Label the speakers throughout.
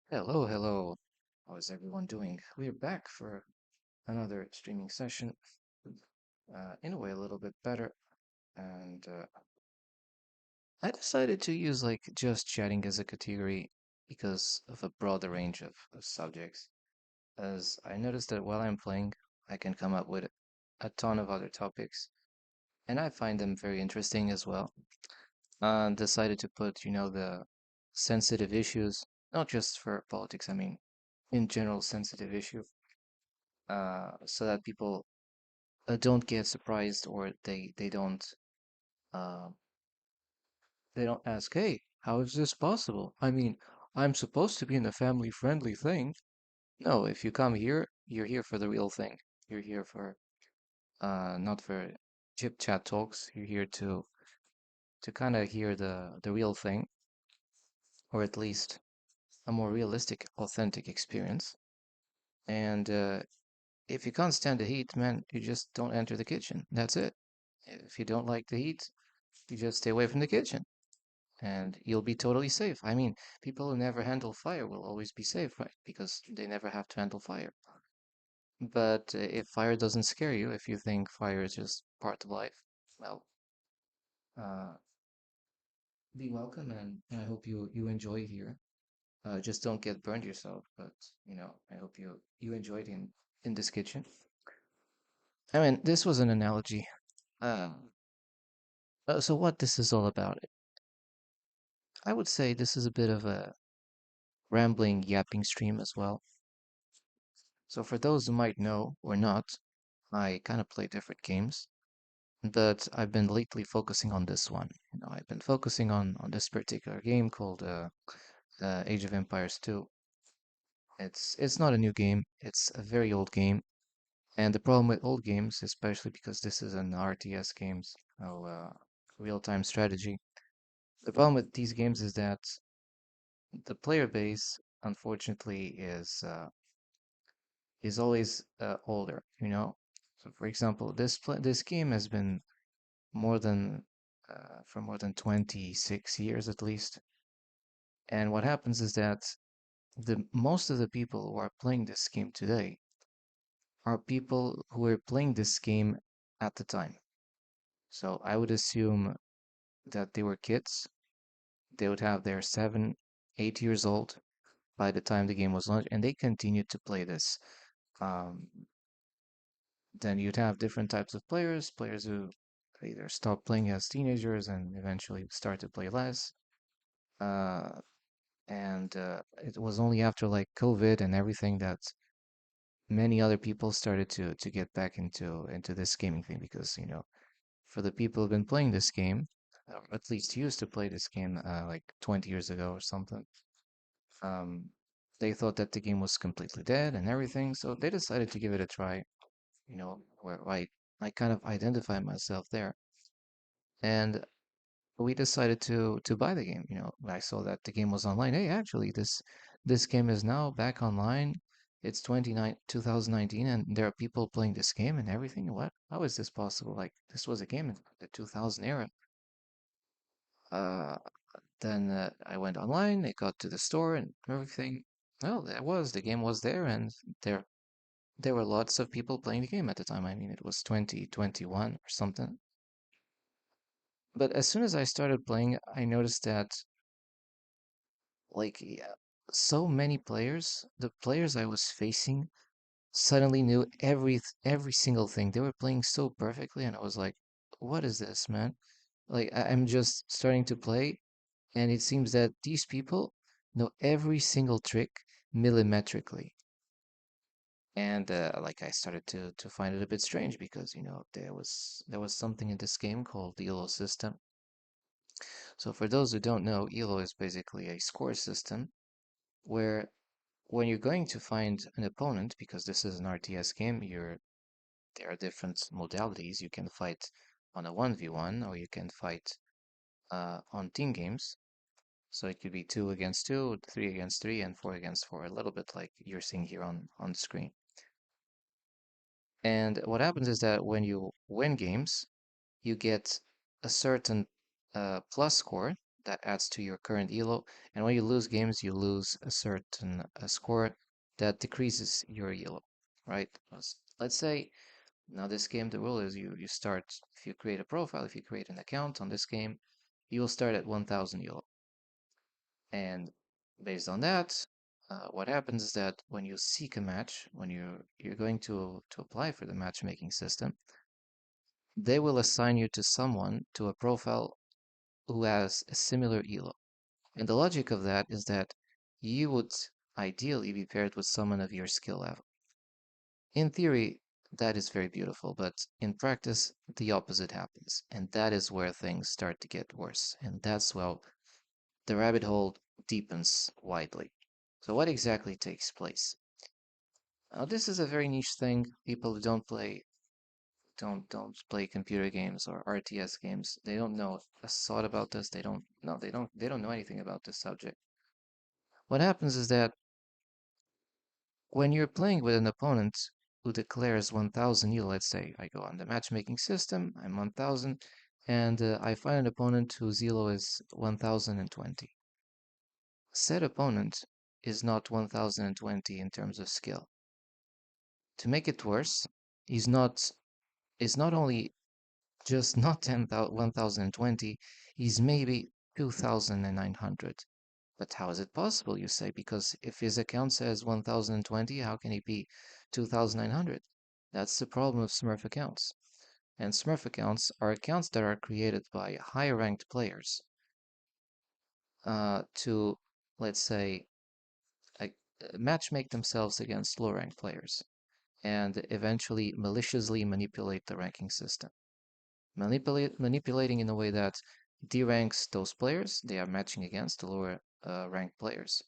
Speaker 1: Hello, hello. How is everyone doing? We're back for another streaming session. In a way, a little bit better. And I decided to use like just chatting as a category because of a broader range of subjects. As I noticed that while I'm playing, I can come up with a ton of other topics, and I find them very interesting as well. Decided to put, the sensitive issues, not just for politics, I mean, in general, sensitive issue, so that people don't get surprised or uh, they don't ask, hey, how is this possible? I mean, I'm supposed to be in a family friendly thing. No, if you come here, you're here for the real thing. You're here for not for chip chat talks. You're here to kind of hear the real thing, or at least a more realistic, authentic experience. And if you can't stand the heat, man, you just don't enter the kitchen. That's it. If you don't like the heat, you just stay away from the kitchen and you'll be totally safe. I mean, people who never handle fire will always be safe, right? Because they never have to handle fire. But if fire doesn't scare you, if you think fire is just part of life, well, uh, be welcome, and I hope you enjoy here. Just don't get burned yourself, but I hope you enjoyed in this kitchen. I mean, this was an analogy. So what this is all about? I would say this is a bit of a rambling, yapping stream as well. So for those who might know or not, I kind of play different games, but I've been lately focusing on this one. I've been focusing on this particular game called Age of Empires 2. It's not a new game. It's a very old game. And the problem with old games, especially because this is an RTS games, real-time strategy. The problem with these games is that the player base, unfortunately, is always older. So, for example, this game has been more than for more than 26 years at least. And what happens is that the most of the people who are playing this game today are people who were playing this game at the time. So I would assume that they were kids. They would have their 7, 8 years old by the time the game was launched, and they continued to play this. Um, then you'd have different types of players who either stopped playing as teenagers and eventually start to play less. Uh, and it was only after like COVID and everything that many other people started to get back into this gaming thing because for the people who've been playing this game, or at least used to play this game like 20 years ago or something, um, they thought that the game was completely dead and everything, so they decided to give it a try. Where I kind of identify myself there, and we decided to buy the game. I saw that the game was online. Hey, actually, this game is now back online. It's 2019, and there are people playing this game and everything. What? How is this possible? Like, this was a game in the 2000 era. Uh, then I went online. I got to the store and everything. Well, the game was there, and there were lots of people playing the game at the time. I mean, it was 2021 or something. But as soon as I started playing, I noticed that like yeah, so many players, the players I was facing suddenly knew every single thing. They were playing so perfectly, and I was like, "What is this, man?" Like I'm just starting to play, and it seems that these people know every single trick millimetrically. And like I started to find it a bit strange because there was something in this game called the elo system. So for those who don't know, elo is basically a score system where when you're going to find an opponent, because this is an RTS game, there are different modalities. You can fight on a 1v1 or you can fight on team games. So it could be 2 against 2, 3 against 3, and 4 against 4, a little bit like you're seeing here on the screen. And what happens is that when you win games, you get a certain plus score that adds to your current elo. And when you lose games, you lose a certain score that decreases your elo, right? Let's say now this game, the rule is you start, if you create a profile, if you create an account on this game, you will start at 1000 elo. And based on that, what happens is that when you seek a match, when you're going to apply for the matchmaking system, they will assign you to someone, to a profile who has a similar elo. And the logic of that is that you would ideally be paired with someone of your skill level. In theory, that is very beautiful, but in practice, the opposite happens. And that is where things start to get worse. And that's where the rabbit hole deepens widely. So what exactly takes place? Now, this is a very niche thing. People who don't play computer games or RTS games. They don't know a thought about this. They don't know anything about this subject. What happens is that when you're playing with an opponent who declares 1000 elo, let's say I go on the matchmaking system, I'm 1000, and I find an opponent whose elo is 1020. Said opponent is not 1020 in terms of skill. To make it worse, he's not is not only just not 1020, he's maybe 2900. But how is it possible, you say? Because if his account says 1020, how can he be 2900? That's the problem of Smurf accounts. And Smurf accounts are accounts that are created by higher ranked players to, let's say, uh, matchmake themselves against low ranked players and eventually maliciously manipulate the ranking system. Manipulating in a way that deranks those players they are matching against, the lower ranked players,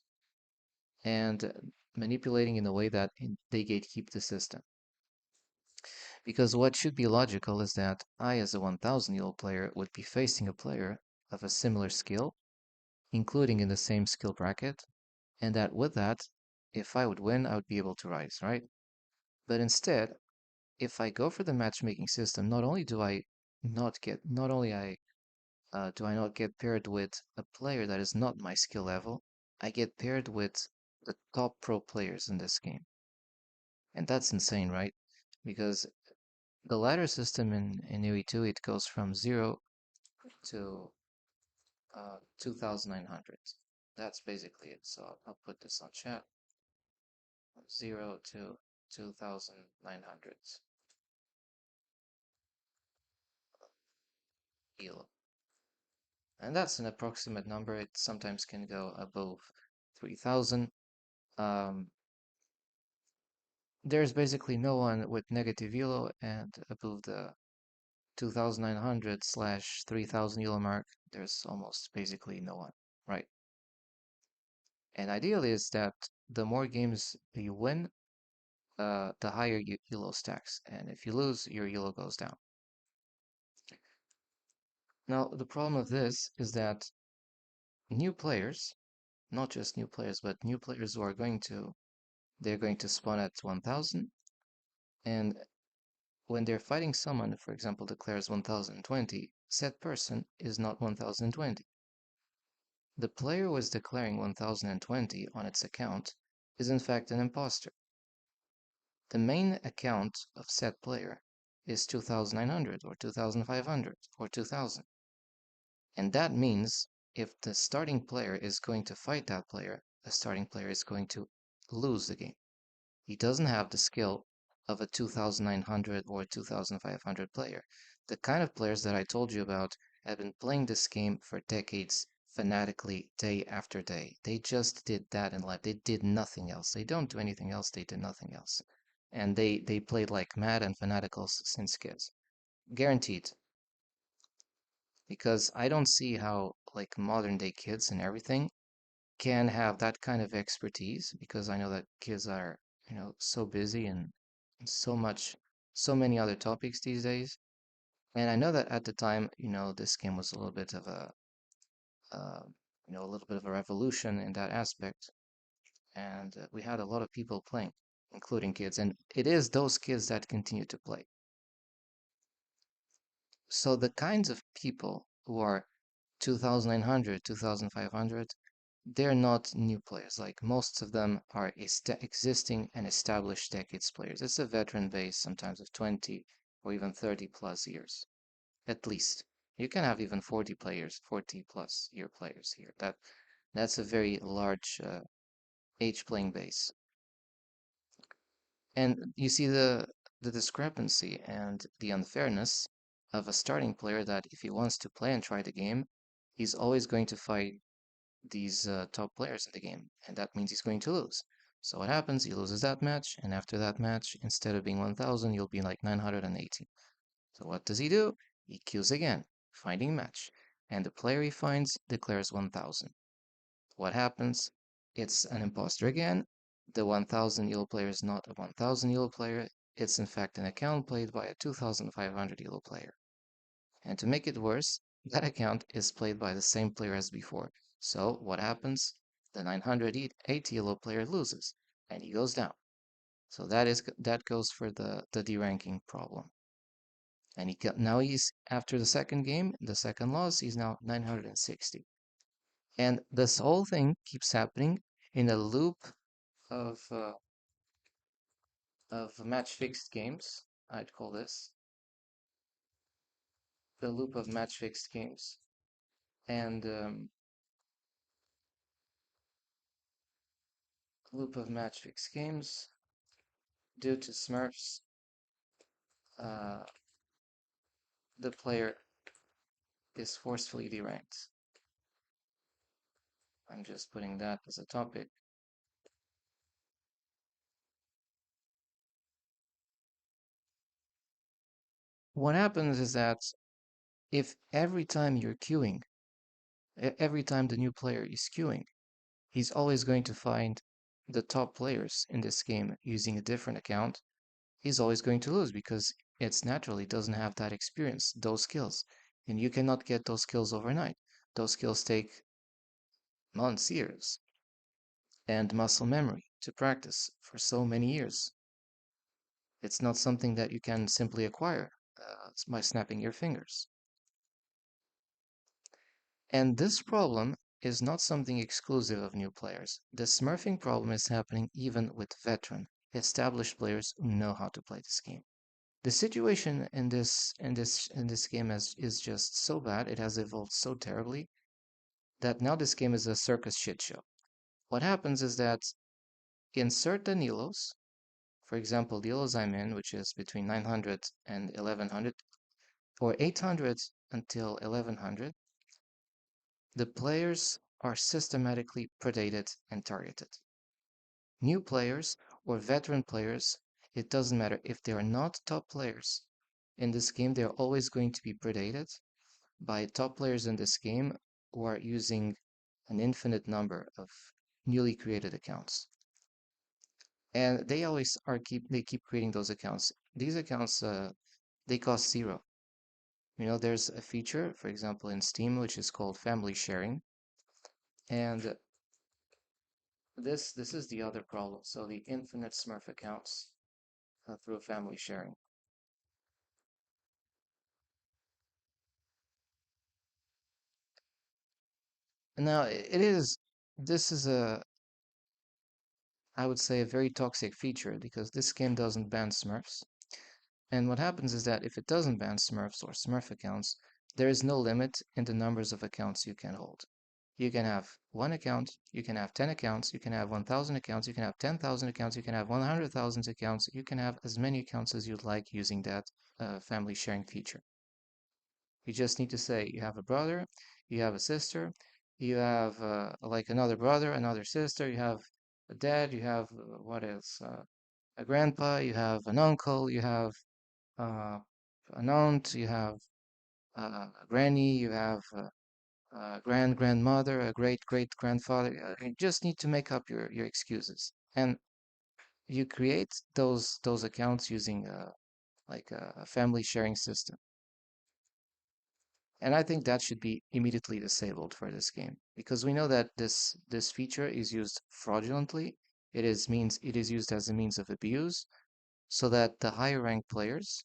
Speaker 1: and manipulating in a way that they gatekeep the system. Because what should be logical is that I, as a 1000-year-old player, would be facing a player of a similar skill, including in the same skill bracket, and that with that, if I would win, I would be able to rise, right? But instead, if I go for the matchmaking system, not only do I not get, not only I do I not get paired with a player that is not my skill level, I get paired with the top pro players in this game. And that's insane, right? Because the ladder system in UE2, it goes from 0 to 2900. That's basically it. So I'll put this on chat. 0 to 2900 elo. And that's an approximate number. It sometimes can go above 3000. There's basically no one with negative elo, and above the 2900 slash 3000 elo mark, there's almost basically no one, right? And ideally is that the more games you win, the higher your elo stacks, and if you lose, your elo goes down. Now, the problem of this is that new players, not just new players, but new players who are they're going to spawn at 1000, and when they're fighting someone, for example, declares 1020, said person is not 1020. The player who is declaring 1020 on its account is in fact an imposter. The main account of said player is 2900 or 2500 or 2000. And that means if the starting player is going to fight that player, the starting player is going to lose the game. He doesn't have the skill of a 2900 or 2500 player. The kind of players that I told you about have been playing this game for decades fanatically day after day. They just did that in life. They did nothing else. They don't do anything else. They did nothing else. And they played like mad and fanaticals since kids. Guaranteed. Because I don't see how like modern day kids and everything can have that kind of expertise, because I know that kids are, so busy and so many other topics these days. And I know that at the time, this game was a little bit of uh, a little bit of a revolution in that aspect. And we had a lot of people playing, including kids. And it is those kids that continue to play. So the kinds of people who are 2900, 2500, they're not new players. Like most of them are existing and established decades players. It's a veteran base, sometimes of 20 or even 30 plus years, at least. You can have even 40 players, 40 plus year players here. That's a very large age playing base. And you see the discrepancy and the unfairness of a starting player that if he wants to play and try the game, he's always going to fight these top players in the game, and that means he's going to lose. So what happens? He loses that match, and after that match, instead of being 1000, you'll be like 980. So what does he do? He queues again, finding match, and the player he finds declares 1000. What happens? It's an imposter again. The 1000 elo player is not a 1000 elo player. It's in fact an account played by a 2500 elo player. And to make it worse, that account is played by the same player as before. So what happens? The 980 elo player loses, and he goes down. So that goes for the deranking problem. And now he's after the second game, the second loss, he's now 960. And this whole thing keeps happening in a loop of uh, of match fixed games. I'd call this the loop of match fixed games, and loop of match fixed games due to Smurfs. Uh, the player is forcefully deranked. I'm just putting that as a topic. What happens is that if every time you're queuing, every time the new player is queuing, he's always going to find the top players in this game using a different account, he's always going to lose because it's naturally doesn't have that experience, those skills. And you cannot get those skills overnight. Those skills take months, years, and muscle memory to practice for so many years. It's not something that you can simply acquire by snapping your fingers. And this problem is not something exclusive of new players. The smurfing problem is happening even with veteran, established players who know how to play this game. The situation in this game is just so bad, it has evolved so terribly that now this game is a circus shit show. What happens is that in certain elos, for example, the elos I'm in, which is between 900 and 1100, or 800 until 1100, the players are systematically predated and targeted. New players or veteran players, it doesn't matter if they are not top players. In this game, they're always going to be predated by top players in this game who are using an infinite number of newly created accounts. And they keep creating those accounts. These accounts they cost zero. There's a feature, for example, in Steam, which is called family sharing. And this is the other problem. So the infinite Smurf accounts through family sharing. Now this is I would say a very toxic feature because this game doesn't ban Smurfs. And what happens is that if it doesn't ban Smurfs or Smurf accounts, there is no limit in the numbers of accounts you can hold. You can have one account, you can have 10 accounts, you can have 1,000 accounts, you can have 10,000 accounts, you can have 100,000 accounts, you can have as many accounts as you'd like using that family sharing feature. You just need to say you have a brother, you have a sister, you have like another brother, another sister, you have a dad, you have what else? A grandpa, you have an uncle, you have uh, an aunt, you have a granny, you have a grandmother, a great grandfather. You just need to make up your excuses, and you create those accounts using like a family sharing system. And I think that should be immediately disabled for this game because we know that this feature is used fraudulently. It is used as a means of abuse, so that the higher ranked players,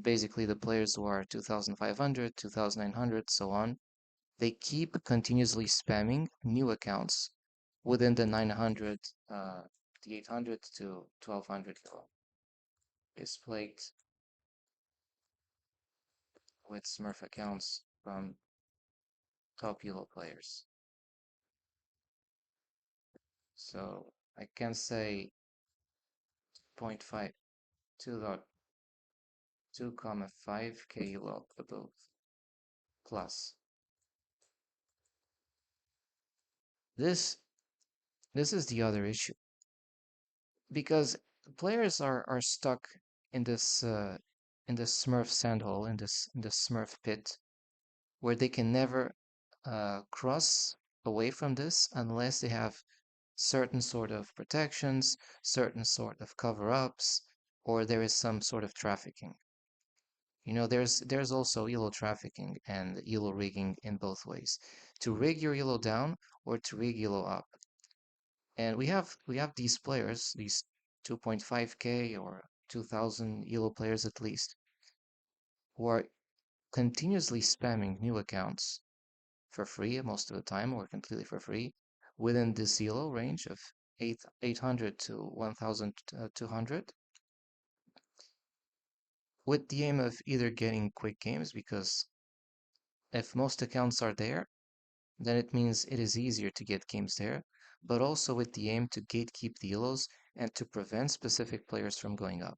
Speaker 1: basically the players who are 2,500, 2,900, so on, They keep continuously spamming new accounts within the 900, the 800 to 1200 euro is plagued with Smurf accounts from top elo players. So I can say 0.5, 2.5k elo above plus. This this is the other issue because players are stuck in this Smurf sandhole, in this Smurf pit, where they can never cross away from this unless they have certain sort of protections, certain sort of cover-ups, or there is some sort of trafficking. You know, there's also elo trafficking and elo rigging in both ways, to rig your elo down or to rig elo up. And we have these players, these 2.5k or 2000 elo players at least, who are continuously spamming new accounts for free most of the time or completely for free within this elo range of 800 to 1200 with the aim of either getting quick games, because if most accounts are there, then it means it is easier to get games there, but also with the aim to gatekeep the elos and to prevent specific players from going up.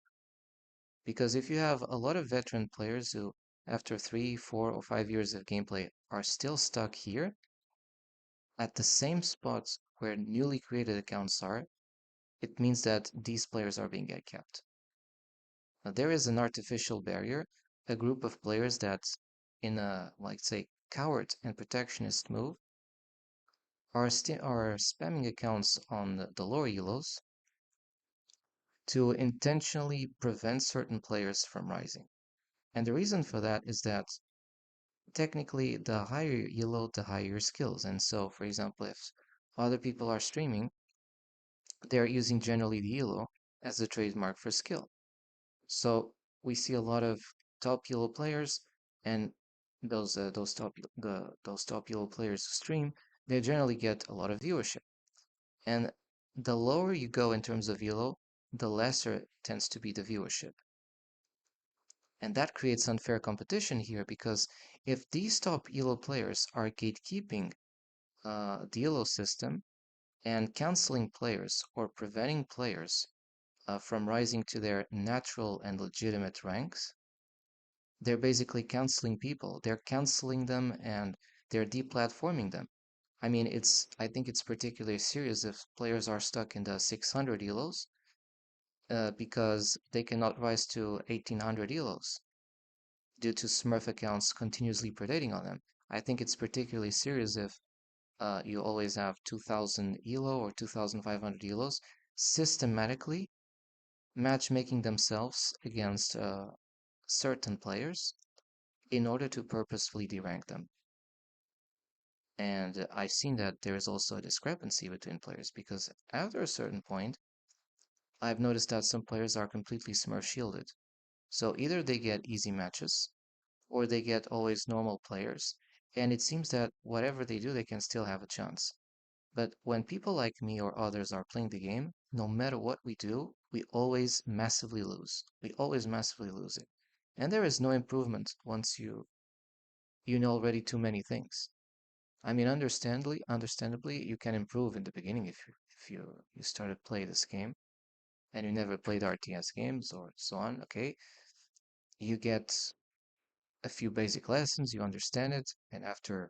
Speaker 1: Because if you have a lot of veteran players who, after 3, 4, or 5 years of gameplay, are still stuck here at the same spots where newly created accounts are, it means that these players are being kept. Now, there is an artificial barrier, a group of players that, in a, like, say, coward and protectionist move, are spamming accounts on the lower elos to intentionally prevent certain players from rising. And the reason for that is that technically the higher your elo, the higher your skills. And so, for example, if other people are streaming, they're using generally the elo as a trademark for skill. So we see a lot of top elo players, and those top elo players who stream, they generally get a lot of viewership. And the lower you go in terms of elo, the lesser tends to be the viewership. And that creates unfair competition here, because if these top elo players are gatekeeping the elo system and canceling players or preventing players from rising to their natural and legitimate ranks, they're basically canceling people. They're canceling them and they're deplatforming them. I mean, I think it's particularly serious if players are stuck in the 600 elos because they cannot rise to 1800 elos due to Smurf accounts continuously predating on them. I think it's particularly serious if you always have 2000 elo or 2500 elos systematically matchmaking themselves against certain players in order to purposefully derank them. And I've seen that there is also a discrepancy between players, because after a certain point, I've noticed that some players are completely Smurf shielded. So either they get easy matches, or they get always normal players, and it seems that whatever they do, they can still have a chance. But when people like me or others are playing the game, no matter what we do, we always massively lose. We always massively lose it. And there is no improvement once you know already too many things. I mean, understandably, you can improve in the beginning if you started play this game and you never played RTS games or so on. Okay, you get a few basic lessons, you understand it, and after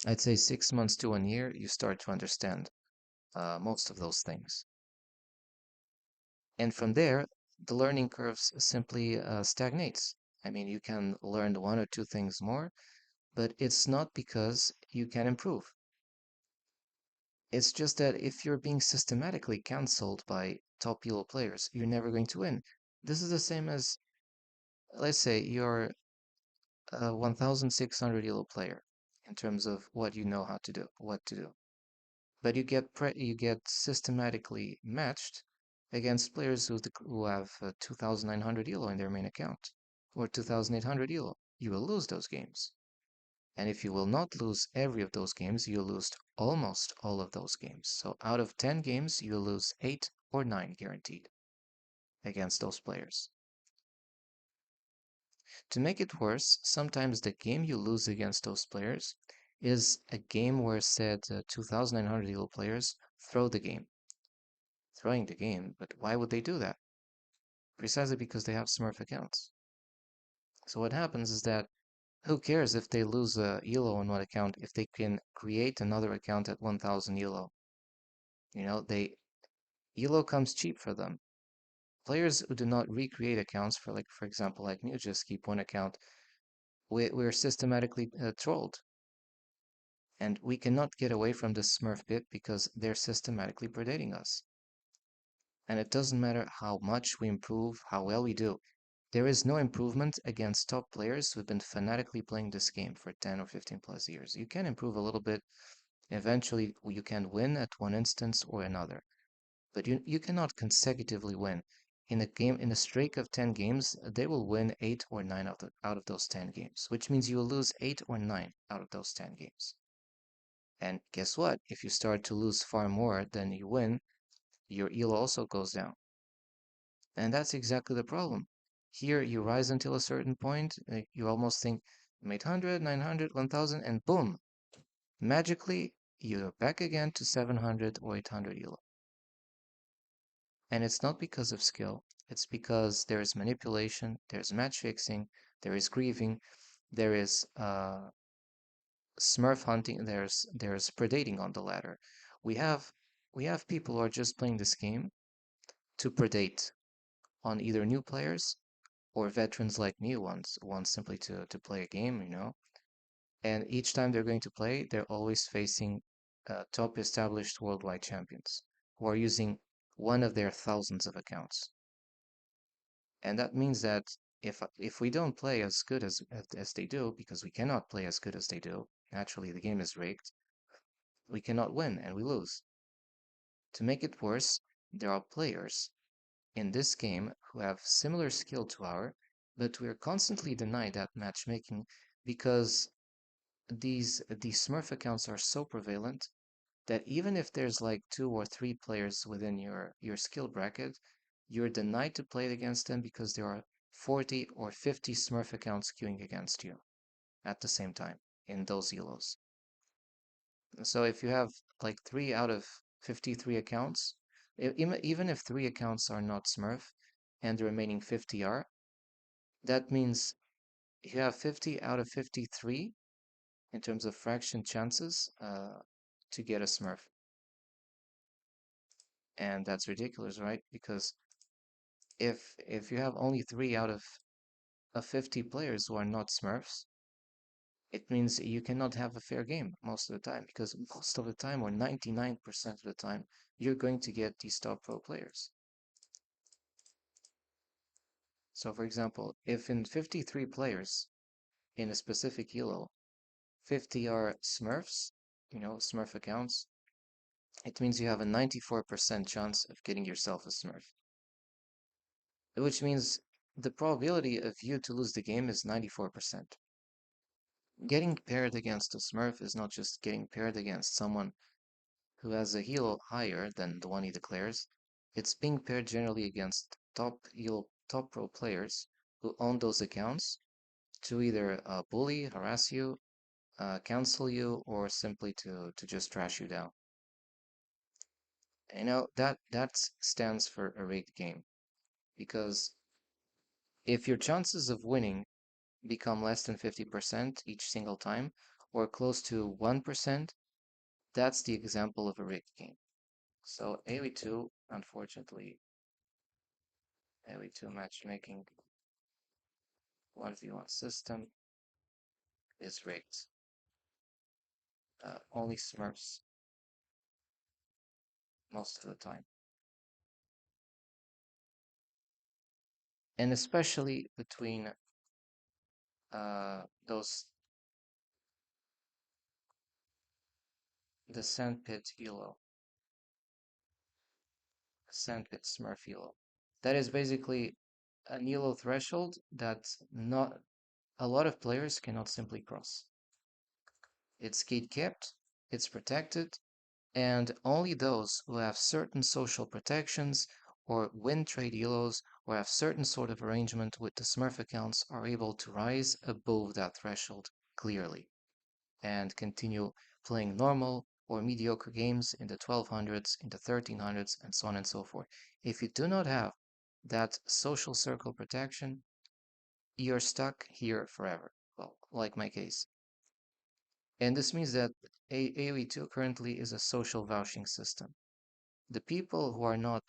Speaker 1: I'd say 6 months to 1 year, you start to understand most of those things. And from there, the learning curve simply stagnates. I mean, you can learn one or two things more, but it's not because you can improve. It's just that if you're being systematically cancelled by top elo players, you're never going to win. This is the same as, let's say, you're a 1600 elo player in terms of what you know how to do, what to do. But you get systematically matched against players who have 2900 elo in their main account or 2800 elo. You will lose those games. And if you will not lose every of those games, you lose almost all of those games. So out of 10 games, you lose 8 or 9 guaranteed against those players. To make it worse, sometimes the game you lose against those players is a game where said 2,900 elo players throw the game. Throwing the game, but why would they do that? Precisely because they have Smurf accounts. So what happens is that who cares if they lose a elo on one account if they can create another account at 1,000 elo? Elo comes cheap for them. Players who do not recreate accounts for example, like me, just keep one account, we're systematically trolled. And we cannot get away from this Smurf bit because they're systematically predating us. And it doesn't matter how much we improve, how well we do. There is no improvement against top players who've been fanatically playing this game for 10 or 15 plus years. You can improve a little bit. Eventually, you can win at one instance or another. But you cannot consecutively win. In a streak of 10 games, they will win 8 or 9 out of those 10 games, which means you will lose 8 or 9 out of those 10 games. And guess what? If you start to lose far more than you win, your elo also goes down. And that's exactly the problem. Here, you rise until a certain point, you almost think 800, 900, 1000, and boom! Magically, you're back again to 700 or 800 elo. And it's not because of skill, it's because there is manipulation, there's match fixing, there is grieving, there is Smurf hunting, there's predating on the ladder. We have we have people who are just playing this game to predate on either new players or veterans like me want simply to play a game, And each time they're going to play, they're always facing top established worldwide champions who are using one of their thousands of accounts. And that means that if we don't play as good as they do, because we cannot play as good as they do, naturally the game is rigged, we cannot win and we lose. To make it worse, there are players in this game who have similar skill to our, but we are constantly denied that matchmaking because these Smurf accounts are so prevalent that even if there's like 2 or 3 players within your skill bracket, you're denied to play against them because there are 40 or 50 Smurf accounts queuing against you at the same time in those elos. So if you have like 3 out of 53 accounts, even if 3 accounts are not Smurf and the remaining 50 are, that means you have 50 out of 53 in terms of fraction chances to get a Smurf. And that's ridiculous, right? Because if you have only 3 out of 50 players who are not Smurfs, it means you cannot have a fair game most of the time, because most of the time, or 99% of the time, you're going to get these top pro players. So for example, if in 53 players in a specific elo, 50 are Smurfs, Smurf accounts, it means you have a 94% chance of getting yourself a Smurf. Which means the probability of you to lose the game is 94%. Getting paired against a Smurf is not just getting paired against someone who has a heal higher than the one he declares. It's being paired generally against top pro players who own those accounts to either bully, harass you, cancel you, or simply to just trash you down. That stands for a rigged game, because if your chances of winning become less than 50% each single time, or close to 1%, that's the example of a rigged game. So AoE2, unfortunately, AoE2 matchmaking 1v1 system is rigged. Only Smurfs most of the time. And especially between those the Sandpit elo, Sandpit Smurf elo. That is basically an elo threshold that not a lot of players cannot simply cross. It's gate kept, it's protected, and only those who have certain social protections or win trade elos or have certain sort of arrangement with the Smurf accounts are able to rise above that threshold clearly and continue playing normal or mediocre games in the 1200s, in the 1300s, and so on and so forth. If you do not have that social circle protection, you're stuck here forever. Well, like my case. And this means that AoE2 currently is a social vouching system. The people who are not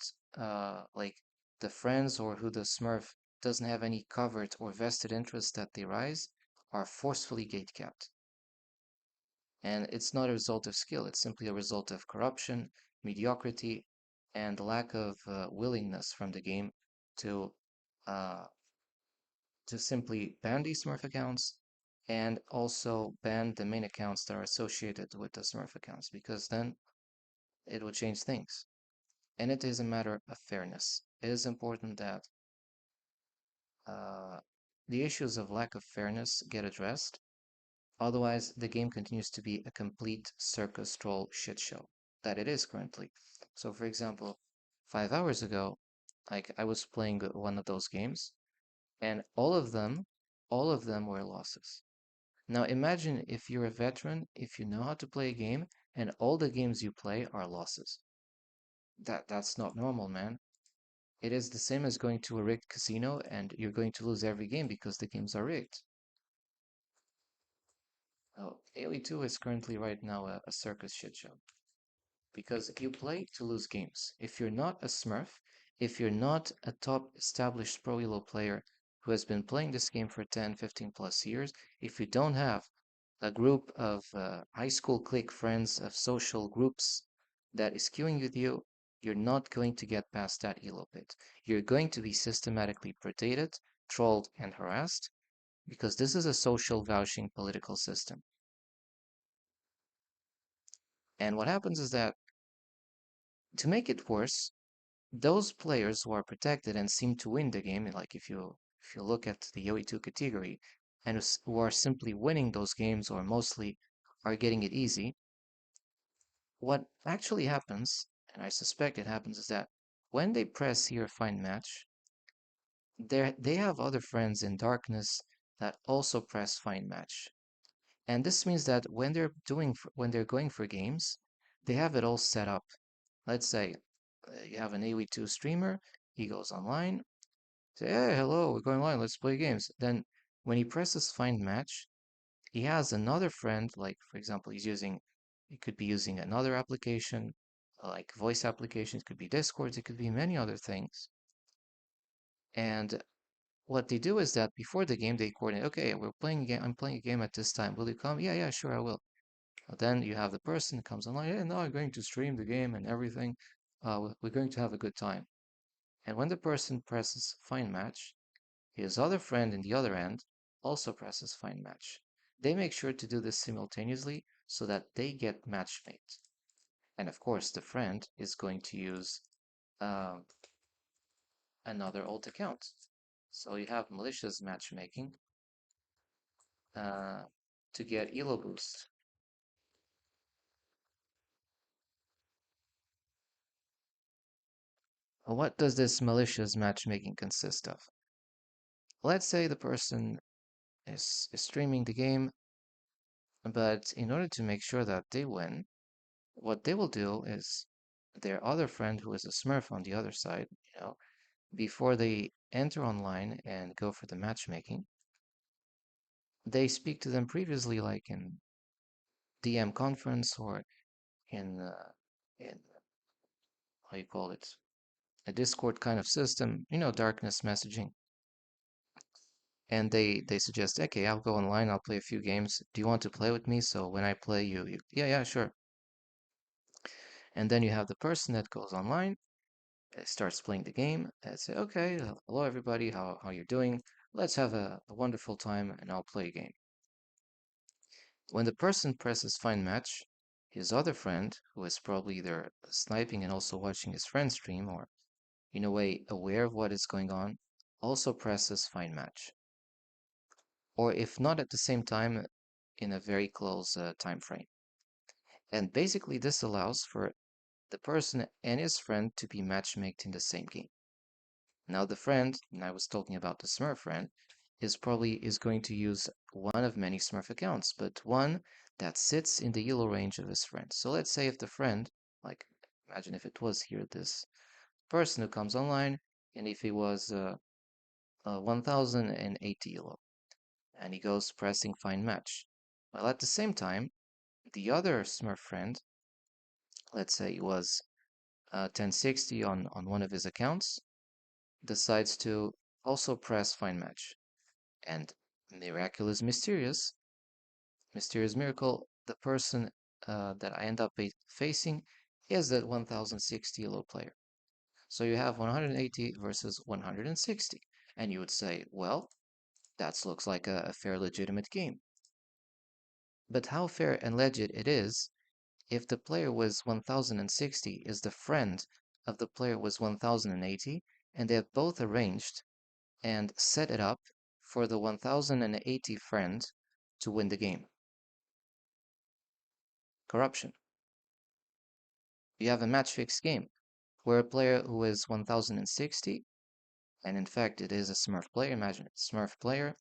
Speaker 1: like the friends or who the Smurf doesn't have any covered or vested interest that they rise are forcefully gatekept. And it's not a result of skill, it's simply a result of corruption, mediocrity, and lack of willingness from the game to uh, simply ban these Smurf accounts and also ban the main accounts that are associated with the Smurf accounts, because then it will change things. And it is a matter of fairness. It is important that uh, the issues of lack of fairness get addressed. Otherwise, the game continues to be a complete circus troll shit show that it is currently. So, for example, 5 hours ago, like I was playing one of those games, and all of them were losses. Now imagine if you're a veteran, if you know how to play a game, and all the games you play are losses. That's not normal, man. It is the same as going to a rigged casino and you're going to lose every game because the games are rigged. Oh, AoE2 is currently right now a circus shit show. Because you play to lose games. If you're not a Smurf, if you're not a top established pro elo player who has been playing this game for 10, 15 plus years, if you don't have a group of high school clique friends of social groups that is queuing with you, you're not going to get past that elo pit. You're going to be systematically predated, trolled, and harassed because this is a social vouching political system. And what happens is that to make it worse, those players who are protected and seem to win the game, like if you look at the OE2 category, and who are simply winning those games or mostly are getting it easy, what actually happens, and I suspect it happens, is that when they press here find match, they have other friends in darkness that also press find match. And this means that when they're going for games, they have it all set up. Let's say you have an AoE2 streamer, he goes online, say, hey, hello, we're going online, let's play games. Then when he presses find match, he has another friend, like for example, he could be using another application, like voice applications, it could be Discord, it could be many other things. And what they do is that before the game, they coordinate, okay, we're playing a game, I'm playing a game at this time. Will you come? Yeah, yeah, sure, I will. Then you have the person comes online, yeah, no, I'm going to stream the game and everything. We're going to have a good time. And when the person presses find match, his other friend in the other end also presses find match. They make sure to do this simultaneously so that they get matchmate. And of course, the friend is going to use uh, another alt account. So you have malicious matchmaking uh, to get elo boost. What does this malicious matchmaking consist of? Let's say the person is streaming the game, but in order to make sure that they win, what they will do is their other friend who is a Smurf on the other side, before they enter online and go for the matchmaking, they speak to them previously, like in DM conference or in how you call it, a Discord kind of system, darkness messaging. And they suggest, okay, I'll go online, I'll play a few games. Do you want to play with me? So when I play, yeah, yeah, sure. And then you have the person that goes online, starts playing the game, and say, okay, hello everybody, how you're doing? Let's have a wonderful time, and I'll play a game. When the person presses find match, his other friend, who is probably either sniping and also watching his friend stream, or in a way aware of what is going on, also presses find match. Or if not at the same time, in a very close time frame. And basically, this allows for the person and his friend to be matchmaked in the same game. Now the friend, and I was talking about the Smurf friend, is going to use one of many Smurf accounts, but one that sits in the yellow range of his friend. So let's say if the friend, like imagine if it was here this person who comes online, and if he was 1080 yellow, and he goes pressing find match. Well, at the same time, the other Smurf friend, let's say he was 1060 on one of his accounts, decides to also press find match. And miraculous, mysterious miracle, the person that I end up facing is that 1060 yellow player. So you have 180 versus 160. And you would say, well, that looks like a fair, legitimate game. But how fair and legit it is if the player with 1060 is the friend of the player with 1080, and they have both arranged and set it up for the 1080 friend to win the game. Corruption. You have a match fixed game where a player who is 1060, and in fact it is a Smurf player, imagine it, Smurf player,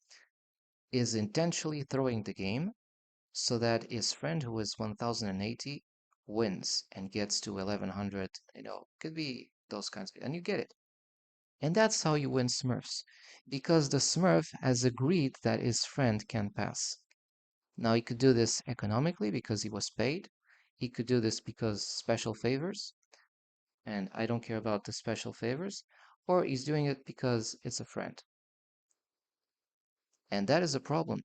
Speaker 1: is intentionally throwing the game so that his friend who is 1080 wins and gets to 1100, could be those kinds of, and you get it. And that's how you win Smurfs, because the Smurf has agreed that his friend can pass. Now, he could do this economically because he was paid. He could do this because special favors, and I don't care about the special favors, or he's doing it because it's a friend. And that is a problem.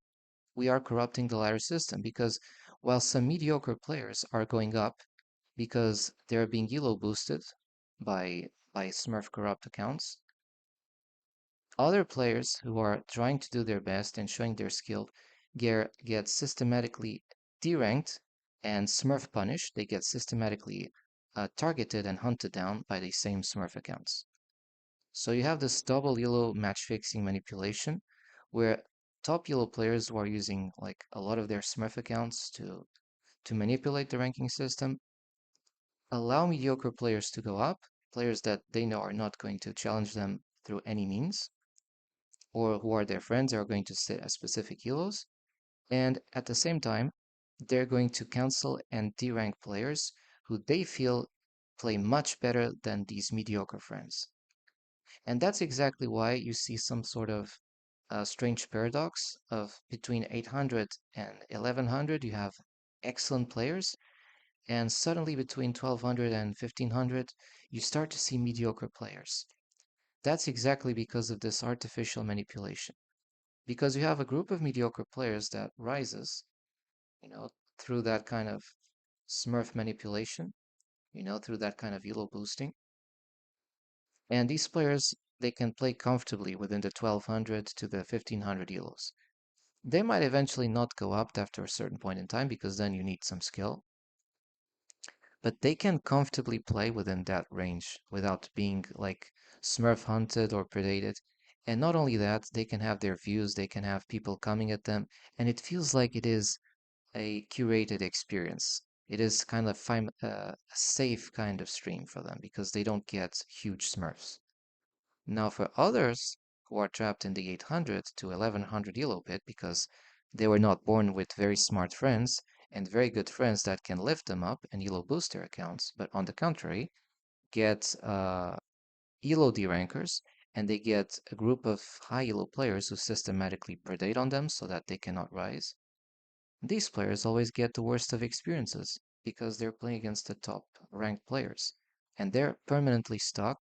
Speaker 1: We are corrupting the ladder system because while some mediocre players are going up because they're being elo boosted by Smurf corrupt accounts, other players who are trying to do their best and showing their skill get systematically deranked and Smurf punished. They get systematically targeted and hunted down by the same Smurf accounts. So you have this double yellow match fixing manipulation where top yellow players who are using like a lot of their Smurf accounts to manipulate the ranking system allow mediocre players to go up, players that they know are not going to challenge them through any means, or who are their friends are going to sit at specific elos, and at the same time, they're going to cancel and derank players who they feel play much better than these mediocre friends. And that's exactly why you see some sort of strange paradox of between 800 and 1100, you have excellent players, and suddenly between 1200 and 1500, you start to see mediocre players. That's exactly because of this artificial manipulation. Because you have a group of mediocre players that rises, you know, through that kind of Smurf manipulation, through that kind of elo boosting. And these players, they can play comfortably within the 1200 to the 1500 elos. They might eventually not go up after a certain point in time because then you need some skill. But they can comfortably play within that range without being like Smurf hunted or predated. And not only that, they can have their views, they can have people coming at them, and it feels like it is a curated experience. It is kind of a safe kind of stream for them because they don't get huge Smurfs. Now, for others who are trapped in the 800 to 1100 elo pit because they were not born with very smart friends and very good friends that can lift them up and elo boost their accounts, but on the contrary, get elo derankers and they get a group of high elo players who systematically predate on them so that they cannot rise. These players always get the worst of experiences because they're playing against the top ranked players and they're permanently stuck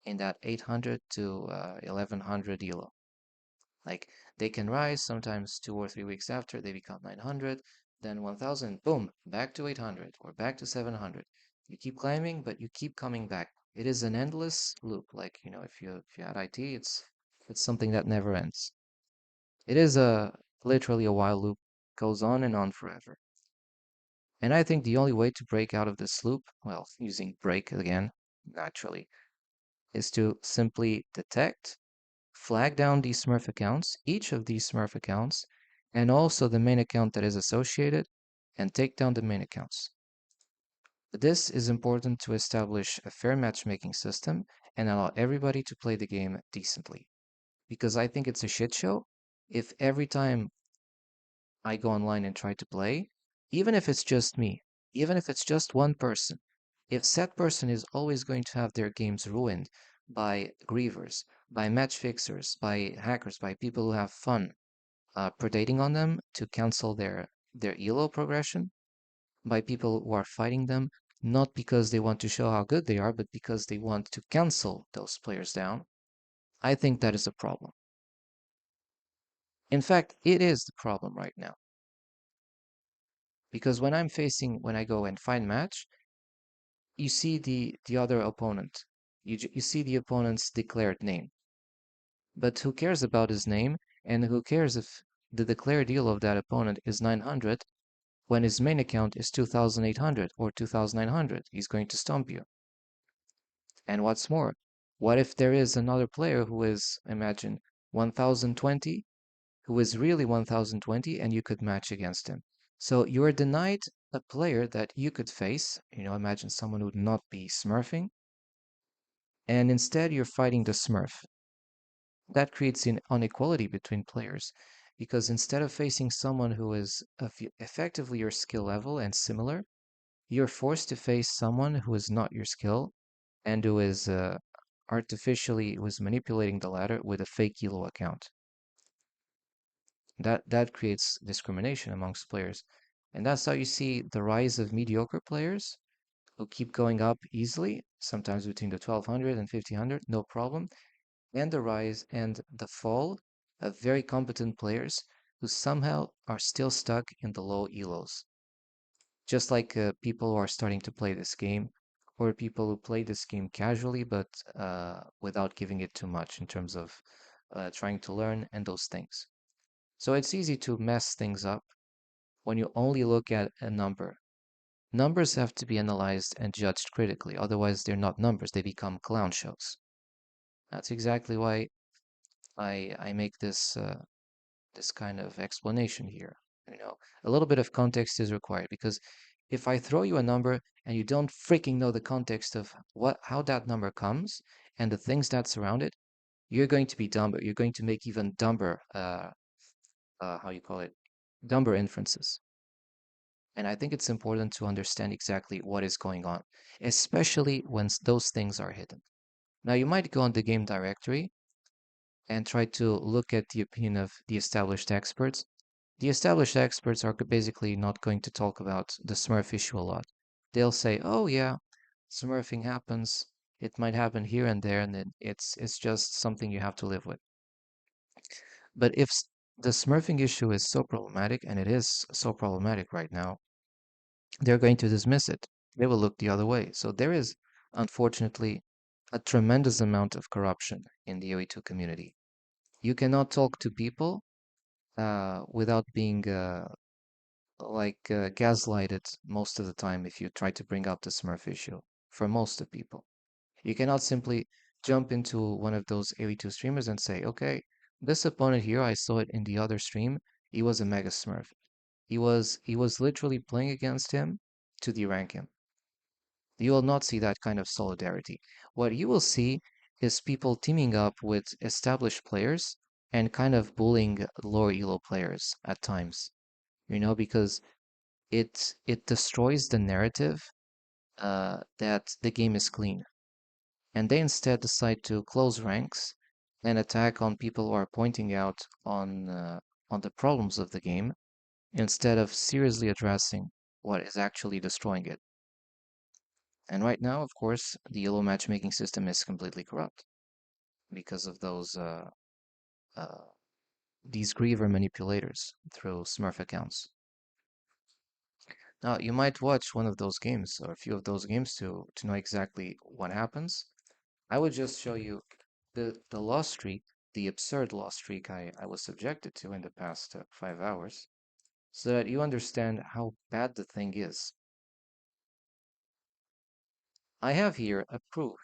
Speaker 1: in that 800 to 1100 elo. Like they can rise sometimes 2 or 3 weeks after they become 900, then 1000, boom, back to 800 or back to 700. You keep climbing, but you keep coming back. It is an endless loop. Like, if you had IT, it's something that never ends. It is literally a while loop, goes on and on forever. And I think the only way to break out of this loop, well, using break again, naturally, is to simply detect, flag down these Smurf accounts, each of these Smurf accounts, and also the main account that is associated, and take down the main accounts. This is important to establish a fair matchmaking system and allow everybody to play the game decently. Because I think it's a shit show if every time I go online and try to play, even if it's just me, even if it's just one person, if said person is always going to have their games ruined by grievers, by match fixers, by hackers, by people who have fun predating on them to cancel their elo progression, by people who are fighting them, not because they want to show how good they are, but because they want to cancel those players down, I think that is a problem. In fact, it is the problem right now. Because when I go and find match, you see the other opponent. You see the opponent's declared name. But who cares about his name, and who cares if the declared deal of that opponent is 900 when his main account is 2800 or 2900? He's going to stomp you. And what's more, what if there is another player who is, imagine, 1020, who is really 1020, and you could match against him? So you're denied a player that you could face. Imagine someone who would not be smurfing, and instead you're fighting the smurf. That creates an inequality between players, because instead of facing someone who is effectively your skill level and similar, you're forced to face someone who is not your skill and who is artificially was manipulating the ladder with a fake elo account. That creates discrimination amongst players, and that's how you see the rise of mediocre players who keep going up easily, sometimes between the 1200 and 1500, no problem, and the rise and the fall of very competent players who somehow are still stuck in the low elos. Just like people who are starting to play this game, or people who play this game casually but without giving it too much in terms of trying to learn and those things. So it's easy to mess things up when you only look at a number. Numbers have to be analyzed and judged critically, otherwise they're not numbers, they become clown shows. That's exactly why I make this kind of explanation here. A little bit of context is required, because if I throw you a number and you don't freaking know the context of how that number comes and the things that surround it, you're going to be dumber. You're going to make even dumber, how you call it, dumber inferences. And I think it's important to understand exactly what is going on, especially when those things are hidden. Now, you might go on the game directory and try to look at the opinion of the established experts. The established experts are basically not going to talk about the Smurf issue a lot. They'll say, "Oh yeah, Smurfing happens. It might happen here and there, and it's just something you have to live with." But if the Smurfing issue is so problematic, and it is so problematic right now, they're going to dismiss it. They will look the other way. So there is, unfortunately, a tremendous amount of corruption in the OE2 community. You cannot talk to people without being gaslighted most of the time if you try to bring up the Smurf issue for most of people. You cannot simply jump into one of those AV2 streamers and say, okay, this opponent here, I saw it in the other stream, he was a mega Smurf. He was literally playing against him to derank him. You will not see that kind of solidarity. What you will see is people teaming up with established players and kind of bullying lower elo players at times. Because it destroys the narrative that the game is clean, and they instead decide to close ranks and attack on people who are pointing out on the problems of the game instead of seriously addressing what is actually destroying it. And right now, of course, the yellow matchmaking system is completely corrupt because of uh, these griever manipulators through Smurf accounts. Now, you might watch one of those games or a few of those games to know exactly what happens. I would just show you the loss streak, the absurd loss streak I was subjected to in the past 5 hours, so that you understand how bad the thing is. I have here a proof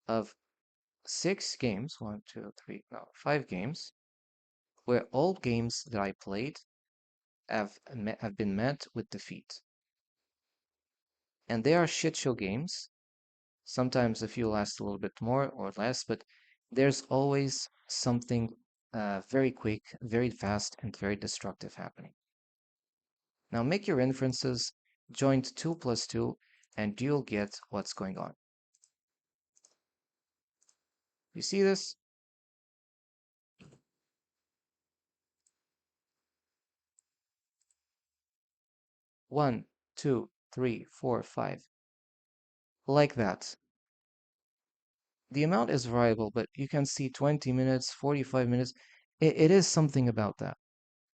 Speaker 1: of 6 games, 1, 2, 3, no, 5 games, where all games that I played have been met with defeat. And they are shit show games. Sometimes a few last a little bit more or less, but there's always something very quick, very fast, and very destructive happening. Now make your inferences, join 2 plus 2, and you'll get what's going on. You see this? One, two, three, four, five. Like that. The amount is variable, but you can see 20 minutes, 45 minutes. It is something about that.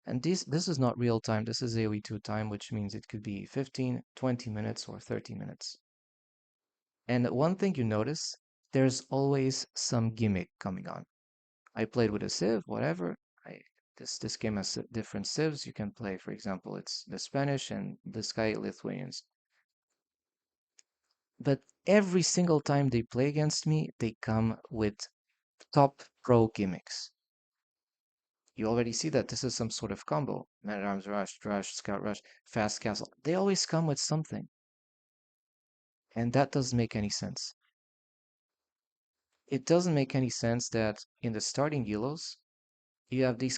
Speaker 1: And this is not real time. This is AoE2 time, which means it could be 15, 20 minutes, or 30 minutes. And one thing you notice, there's always some gimmick coming on. I played with a sieve, whatever. This game has different civs. You can play, for example, it's the Spanish and this guy Lithuanians. But every single time they play against me, they come with top pro gimmicks. You already see that this is some sort of combo. Man at Arms Rush, Scout Rush, Fast Castle. They always come with something. And that doesn't make any sense. It doesn't make any sense that in the starting Eulos, you have these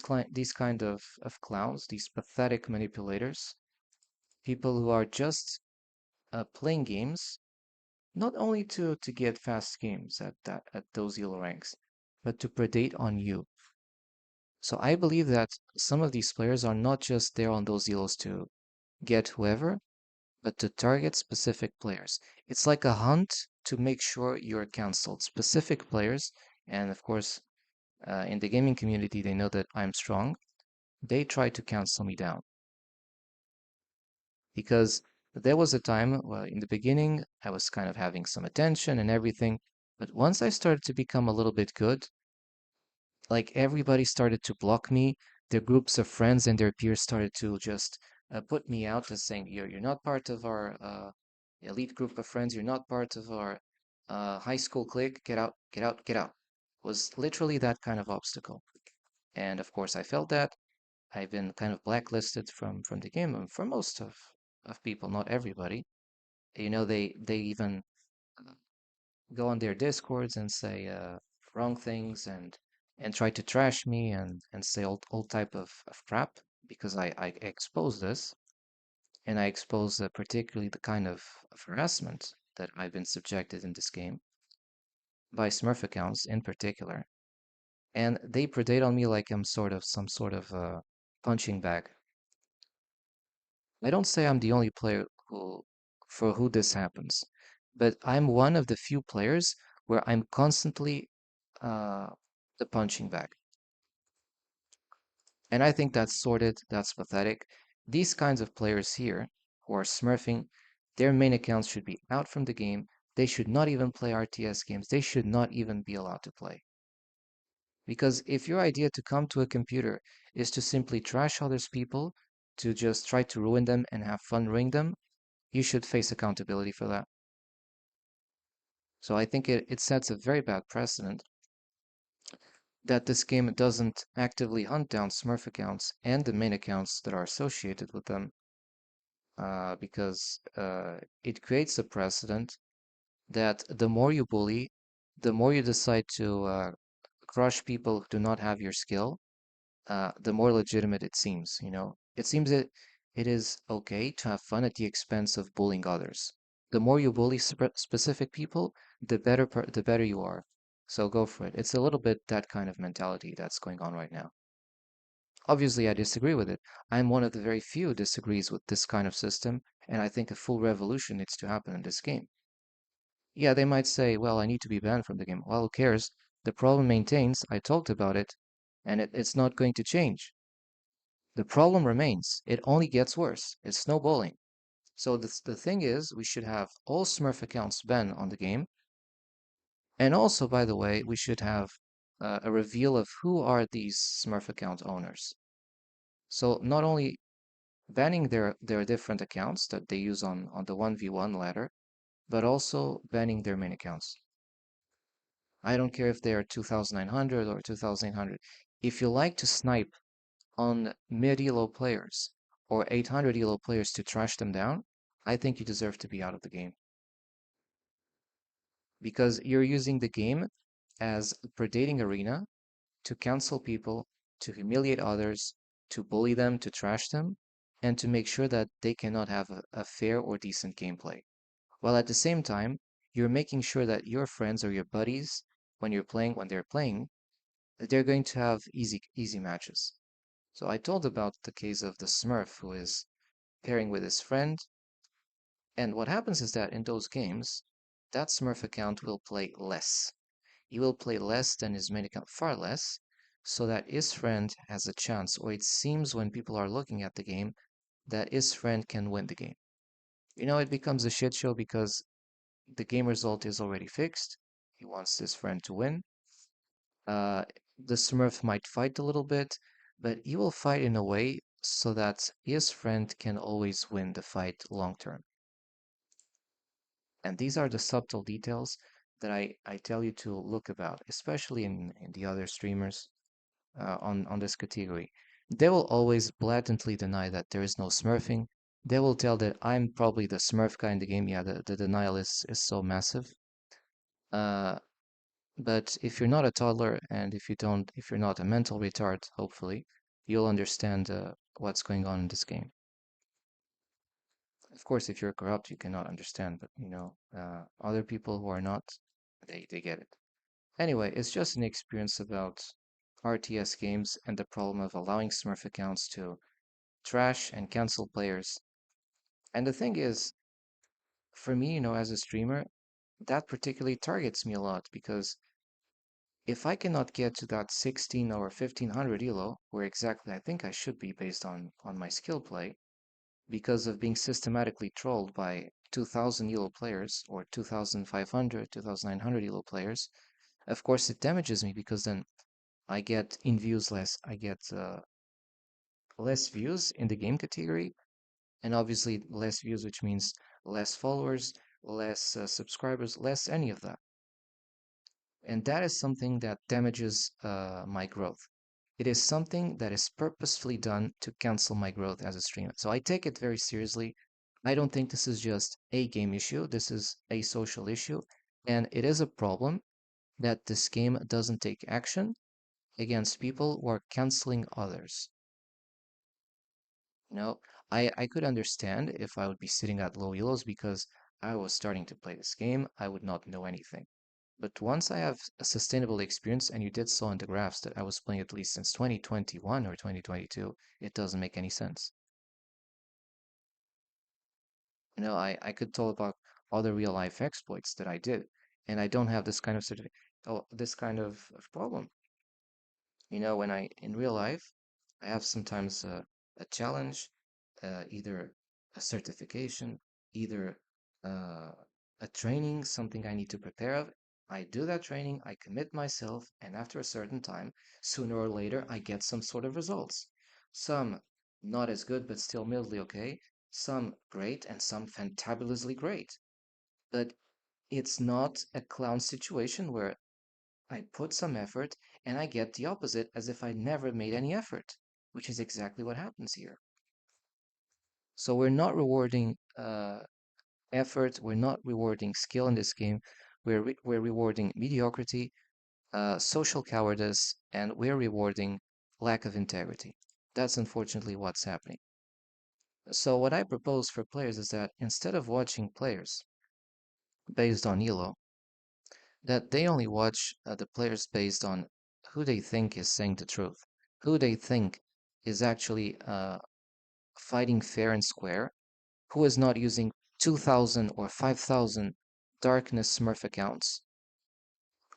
Speaker 1: kind of clowns, these pathetic manipulators, people who are just playing games, not only to get fast games at those Elo ranks, but to predate on you. So I believe that some of these players are not just there on those Elos to get whoever, but to target specific players. It's like a hunt to make sure you're cancelled. Specific players, and of course, in the gaming community, they know that I'm strong. They try to cancel me down because there was a time, well, in the beginning, I was kind of having some attention and everything. But once I started to become a little bit good, like everybody started to block me. Their groups of friends and their peers started to just put me out as saying, you're not part of our elite group of friends. You're not part of our high school clique. Get out, get out, get out. Was literally that kind of obstacle. And of course, I felt that. I've been kind of blacklisted from the game for most of people, not everybody. You know, they even go on their discords and say wrong things and try to trash me and say all type of crap because I expose this and I expose particularly the kind of harassment that I've been subjected in this game by Smurf accounts in particular. And they predate on me like I'm sort of some sort of punching bag. I don't say I'm the only player for who this happens, but I'm one of the few players where I'm constantly uh, the punching bag. And I think that's sordid, that's pathetic. These kinds of players here who are smurfing, their main accounts should be out from the game. They should not even play RTS games. They should not even be allowed to play. Because if your idea to come to a computer is to simply trash others people, to just try to ruin them and have fun ruining them, you should face accountability for that. So I think it sets a very bad precedent that this game doesn't actively hunt down Smurf accounts and the main accounts that are associated with them, because it creates a precedent that the more you bully, the more you decide to crush people who do not have your skill, the more legitimate it seems, you know? It seems that it is okay to have fun at the expense of bullying others. The more you bully specific people, the better you are. So go for it. It's a little bit that kind of mentality that's going on right now. Obviously, I disagree with it. I'm one of the very few who disagrees with this kind of system, and I think a full revolution needs to happen in this game. Yeah, they might say, well, I need to be banned from the game. Well, who cares? The problem maintains, I talked about it, and it's not going to change. The problem remains. It only gets worse. It's snowballing. So the thing is, we should have all Smurf accounts banned on the game. And also, by the way, we should have a reveal of who are these Smurf account owners. So not only banning their different accounts that they use on the 1v1 ladder, but also banning their main accounts. I don't care if they are 2900 or 2800. If you like to snipe on mid elo players or 800 elo players to trash them down, I think you deserve to be out of the game because you're using the game as a predating arena to cancel people, to humiliate others, to bully them, to trash them, and to make sure that they cannot have a fair or decent gameplay. While at the same time, you're making sure that your friends or your buddies, when they're playing, that they're going to have easy matches. So I told about the case of the Smurf who is pairing with his friend, and what happens is that in those games, that Smurf account will play less. He will play less than his main account, far less, so that his friend has a chance, or it seems when people are looking at the game, that his friend can win the game. It becomes a shit show because the game result is already fixed. He wants his friend to win. Uh, the Smurf might fight a little bit, but he will fight in a way so that his friend can always win the fight long term. And these are the subtle details that I tell you to look about, especially in the other streamers on this category. They will always blatantly deny that there is no smurfing. They will tell that I'm probably the smurf guy in the game. Yeah, the denial is so massive. Uh, but if you're not a toddler and if you're not a mental retard, hopefully, you'll understand what's going on in this game. Of course, if you're corrupt, you cannot understand, but other people who are not, they get it. Anyway, it's just an experience about RTS games and the problem of allowing Smurf accounts to trash and cancel players. And the thing is, for me, as a streamer, that particularly targets me a lot because if I cannot get to that 16 or 1500 elo, where exactly I think I should be based on my skill play, because of being systematically trolled by 2000 elo players or 2500, 2900 elo players, of course it damages me because then I get in views less, I get less views in the game category, and obviously less views, which means less followers, less subscribers, less any of that. And that is something that damages my growth. It is something that is purposefully done to cancel my growth as a streamer. So I take it very seriously. I don't think this is just a game issue, this is a social issue, and it is a problem that this game doesn't take action against people who are canceling others. You know, I could understand if I would be sitting at low elos because I was starting to play this game, I would not know anything. But once I have a sustainable experience, and you did saw in the graphs that I was playing at least since 2021 or 2022, it doesn't make any sense. I could tell about other real life exploits that I did, and I don't have this kind of this kind of problem. When in real life, I have sometimes a challenge, either a certification, either uh, a training, something I need to prepare of. I do that training, I commit myself, and after a certain time, sooner or later, I get some sort of results. Some not as good, but still mildly okay. Some great, and some fantabulously great. But it's not a clown situation where I put some effort and I get the opposite as if I never made any effort, which is exactly what happens here. So we're not rewarding effort, we're not rewarding skill in this game, we're rewarding mediocrity, social cowardice, and we're rewarding lack of integrity. That's unfortunately what's happening. So what I propose for players is that instead of watching players based on elo, that they only watch the players based on who they think is saying the truth, who they think is actually fighting fair and square, who is not using 2,000 or 5,000 darkness Smurf accounts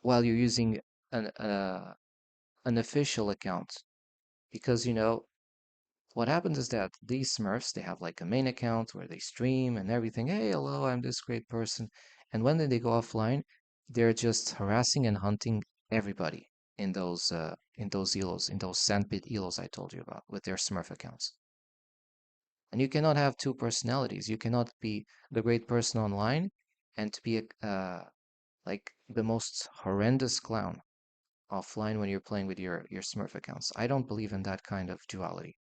Speaker 1: while you're using an official account. Because, what happens is that these Smurfs, they have like a main account where they stream and everything. Hey, hello, I'm this great person. And when they go offline, they're just harassing and hunting everybody in those elos, in those sandpit elos I told you about with their Smurf accounts. And you cannot have two personalities. You cannot be the great person online and to be like the most horrendous clown offline when you're playing with your Smurf accounts. I don't believe in that kind of duality.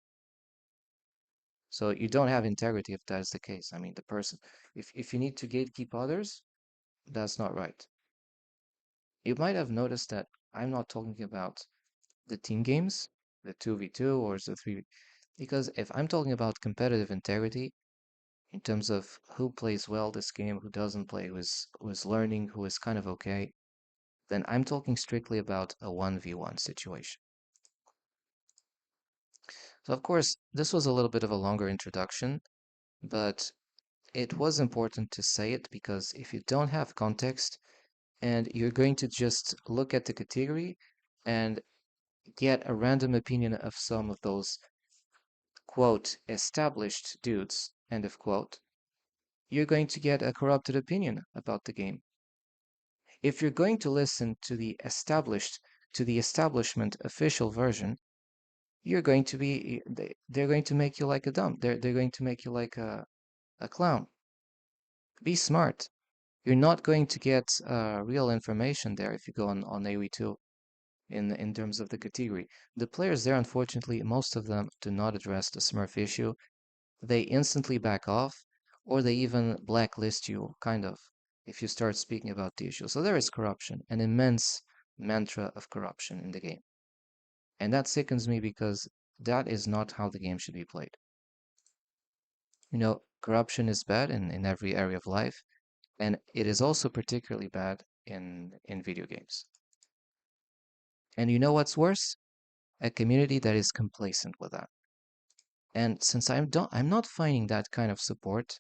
Speaker 1: So you don't have integrity if that is the case. I mean, the person, if you need to gatekeep others, that's not right. You might have noticed that I'm not talking about the team games, the 2v2 or the 3 because if I'm talking about competitive integrity in terms of who plays well this game, who doesn't play, who is learning, who is kind of okay, then I'm talking strictly about a 1v1 situation. So of course, this was a little bit of a longer introduction, but it was important to say it because if you don't have context and you're going to just look at the category and get a random opinion of some of those, quote, established dudes, end of quote, you're going to get a corrupted opinion about the game. If you're going to listen to the establishment official version, you're going to be, they're going to make you like a dumb. They're going to make you like a clown. Be smart. You're not going to get real information there if you go on AOE2 in terms of the category. The players there, unfortunately, most of them do not address the Smurf issue. They instantly back off, or they even blacklist you, kind of, if you start speaking about the issue. So there is corruption, an immense mantra of corruption in the game. And that sickens me because that is not how the game should be played. You know, corruption is bad in every area of life, and it is also particularly bad in video games. And you know what's worse? A community that is complacent with that. And since I'm not finding that kind of support,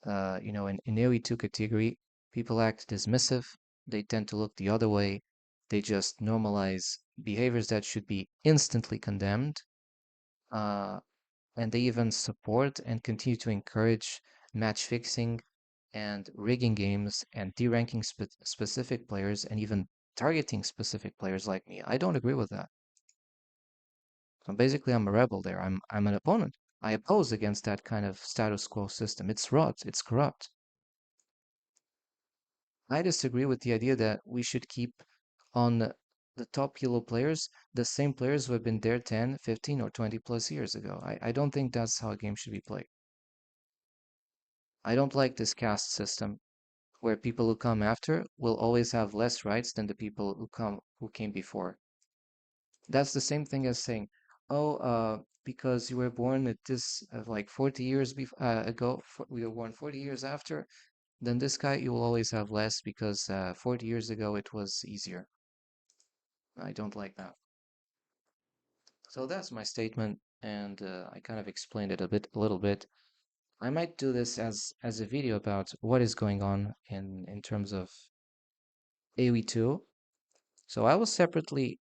Speaker 1: in AoE2 category, people act dismissive. They tend to look the other way. They just normalize behaviors that should be instantly condemned. Uh, and they even support and continue to encourage match fixing and rigging games and deranking specific players and even targeting specific players like me. I don't agree with that. So basically, I'm a rebel there. I'm an opponent. I oppose against that kind of status quo system. It's rot. It's corrupt. I disagree with the idea that we should keep on the top elo players the same players who have been there 10, 15, or 20 plus years ago. I don't think that's how a game should be played. I don't like this caste system where people who come after will always have less rights than the people who came before. That's the same thing as saying, oh, because you were born at this like 40 years ago, we were born 40 years after, then this guy you will always have less because 40 years ago it was easier. I don't like that. So that's my statement, and I kind of explained it a little bit. I might do this as a video about what is going on in terms of AoE2. So I will separately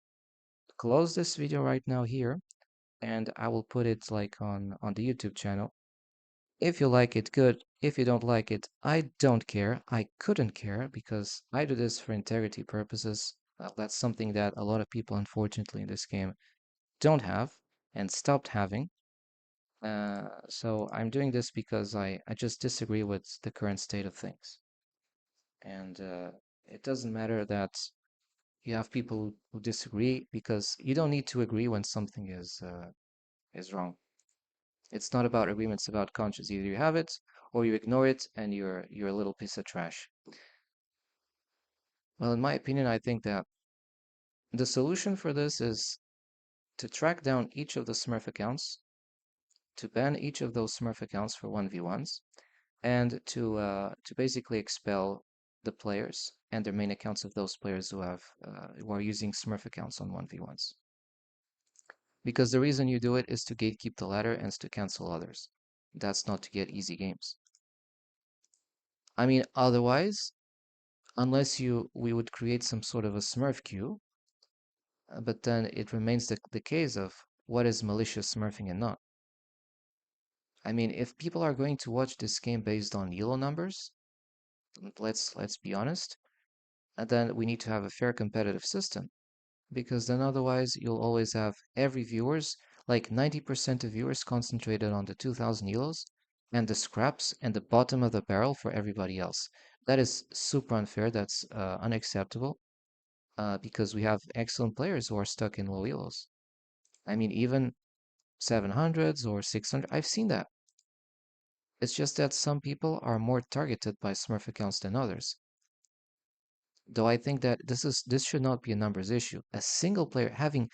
Speaker 1: close this video right now here, and I will put it like on the YouTube channel. If you like it, good. If you don't like it, I don't care. I couldn't care because I do this for integrity purposes. That's something that a lot of people, unfortunately, in this game don't have and stopped having. So I'm doing this because I just disagree with the current state of things. And it doesn't matter that you have people who disagree because you don't need to agree when something is wrong. It's not about agreement, it's about conscience. Either you have it or you ignore it and you're a little piece of trash. Well, in my opinion, I think that the solution for this is to track down each of the Smurf accounts, to ban each of those Smurf accounts for 1v1s, and to basically expel the players and their main accounts of those players who are using Smurf accounts on 1v1s. Because the reason you do it is to gatekeep the ladder and to cancel others. That's not to get easy games. I mean, otherwise, unless we would create some sort of a Smurf queue, but then it remains the case of what is malicious smurfing and not. I mean, if people are going to watch this game based on elo numbers, let's be honest, and then we need to have a fair competitive system because then otherwise you'll always have every viewers, like 90% of viewers concentrated on the 2000 elos and the scraps and the bottom of the barrel for everybody else. That is super unfair. That's unacceptable. because we have excellent players who are stuck in low elos. I mean, even 700s or 600, I've seen that. It's just that some people are more targeted by Smurf accounts than others. Though I think that this should not be a numbers issue. A single player having,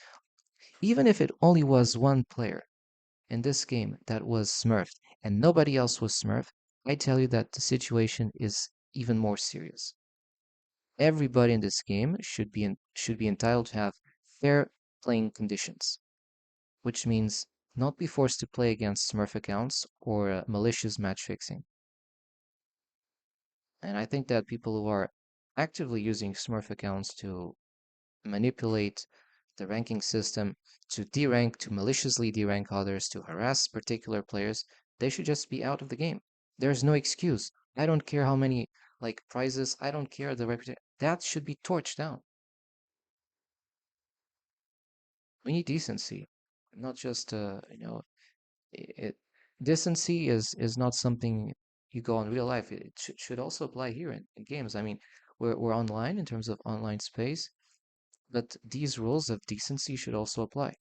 Speaker 1: even if it only was one player in this game that was Smurfed and nobody else was Smurfed, I tell you that the situation is even more serious. Everybody in this game should be entitled to have fair playing conditions, which means not be forced to play against Smurf accounts or malicious match fixing. And I think that people who are actively using Smurf accounts to manipulate the ranking system, to derank, to maliciously derank others, to harass particular players, they should just be out of the game. There's no excuse. I don't care how many like prizes. I don't care the reputation. That should be torched down. We need decency, not just it. Decency is not something you go in real life. It should also apply here in games. I mean, we're online in terms of online space, but these rules of decency should also apply,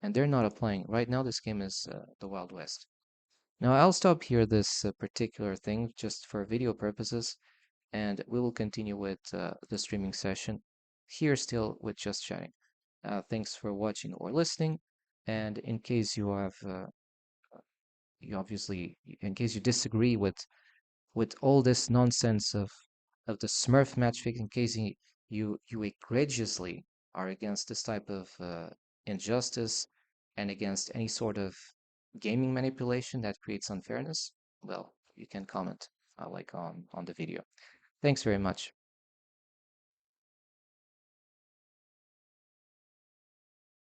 Speaker 1: and they're not applying right now. This game is the Wild West. Now I'll stop here this particular thing just for video purposes, and we will continue with the streaming session here still with just chatting. Thanks for watching or listening, and in case you have you obviously in case you disagree with all this nonsense of the Smurf matchmaking, in case you egregiously are against this type of injustice and against any sort of gaming manipulation that creates unfairness, well, you can comment like on the video. Thanks very much.